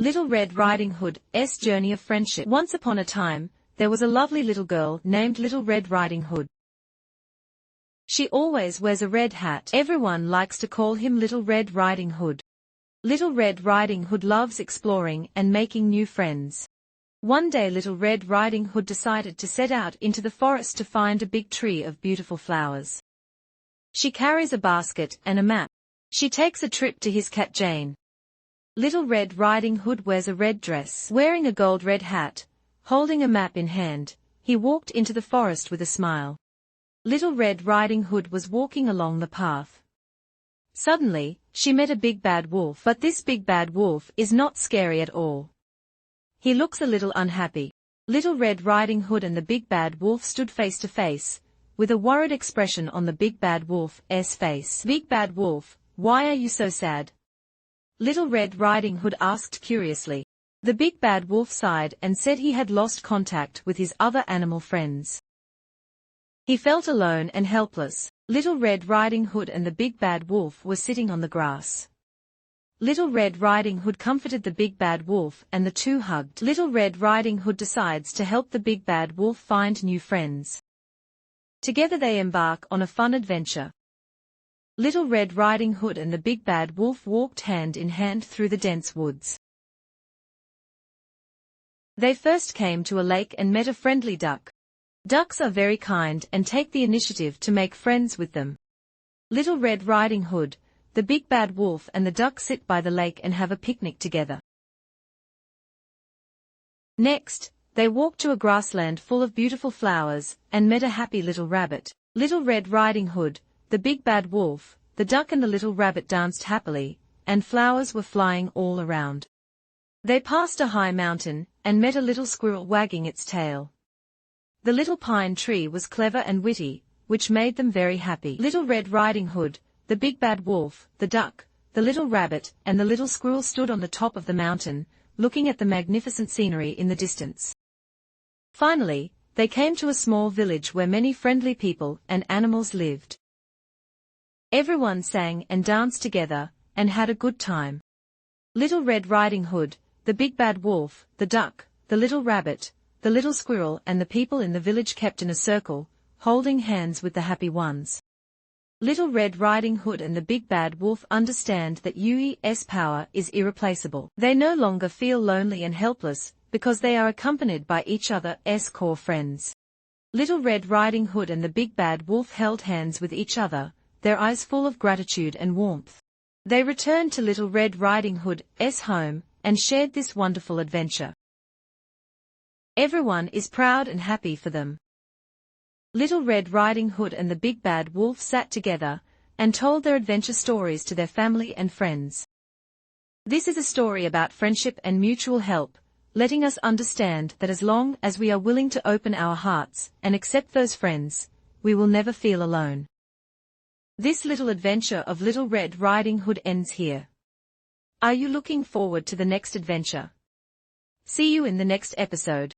Little Red Riding Hood's Journey of Friendship. Once upon a time, there was a lovely little girl named Little Red Riding Hood. She always wears a red hat. Everyone likes to call him Little Red Riding Hood. Little Red Riding Hood loves exploring and making new friends. One day Little Red Riding Hood decided to set out into the forest to find a big tree of beautiful flowers. She carries a basket and a map. She takes a trip to his cat Jane. Little Red Riding Hood wears a red dress. Wearing a gold red hat, holding a map in hand, he walked into the forest with a smile. Little Red Riding Hood was walking along the path. Suddenly, she met a big bad wolf. But this big bad wolf is not scary at all. He looks a little unhappy. Little Red Riding Hood and the big bad wolf stood face to face, with a worried expression on the big bad wolf's face. Big bad wolf, why are you so sad? Little Red Riding Hood asked curiously. The big bad wolf sighed and said he had lost contact with his other animal friends. He felt alone and helpless. Little Red Riding Hood and the big bad wolf were sitting on the grass. Little Red Riding Hood comforted the big bad wolf and the two hugged. Little Red Riding Hood decides to help the big bad wolf find new friends. Together they embark on a fun adventure. Little Red Riding Hood and the big bad wolf walked hand in hand through the dense woods. They first came to a lake and met a friendly duck. Ducks are very kind and take the initiative to make friends with them. Little Red Riding Hood, the big bad wolf and the duck sit by the lake and have a picnic together. Next, they walked to a grassland full of beautiful flowers and met a happy little rabbit. Little Red Riding Hood, the big bad wolf, the duck and the little rabbit danced happily, and flowers were flying all around. They passed a high mountain, and met a little squirrel wagging its tail. The little pine tree was clever and witty, which made them very happy. Little Red Riding Hood, the big bad wolf, the duck, the little rabbit, and the little squirrel stood on the top of the mountain, looking at the magnificent scenery in the distance. Finally, they came to a small village where many friendly people and animals lived. Everyone sang and danced together, and had a good time. Little Red Riding Hood, the big bad wolf, the duck, the little rabbit, the little squirrel and the people in the village kept in a circle, holding hands with the happy ones. Little Red Riding Hood and the big bad wolf understand that Yui's power is irreplaceable. They no longer feel lonely and helpless, because they are accompanied by each other's core friends. Little Red Riding Hood and the big bad wolf held hands with each other, their eyes full of gratitude and warmth. They returned to Little Red Riding Hood's home, and shared this wonderful adventure. Everyone is proud and happy for them. Little Red Riding Hood and the big bad wolf sat together, and told their adventure stories to their family and friends. This is a story about friendship and mutual help, letting us understand that as long as we are willing to open our hearts and accept those friends, we will never feel alone. This little adventure of Little Red Riding Hood ends here. Are you looking forward to the next adventure? See you in the next episode.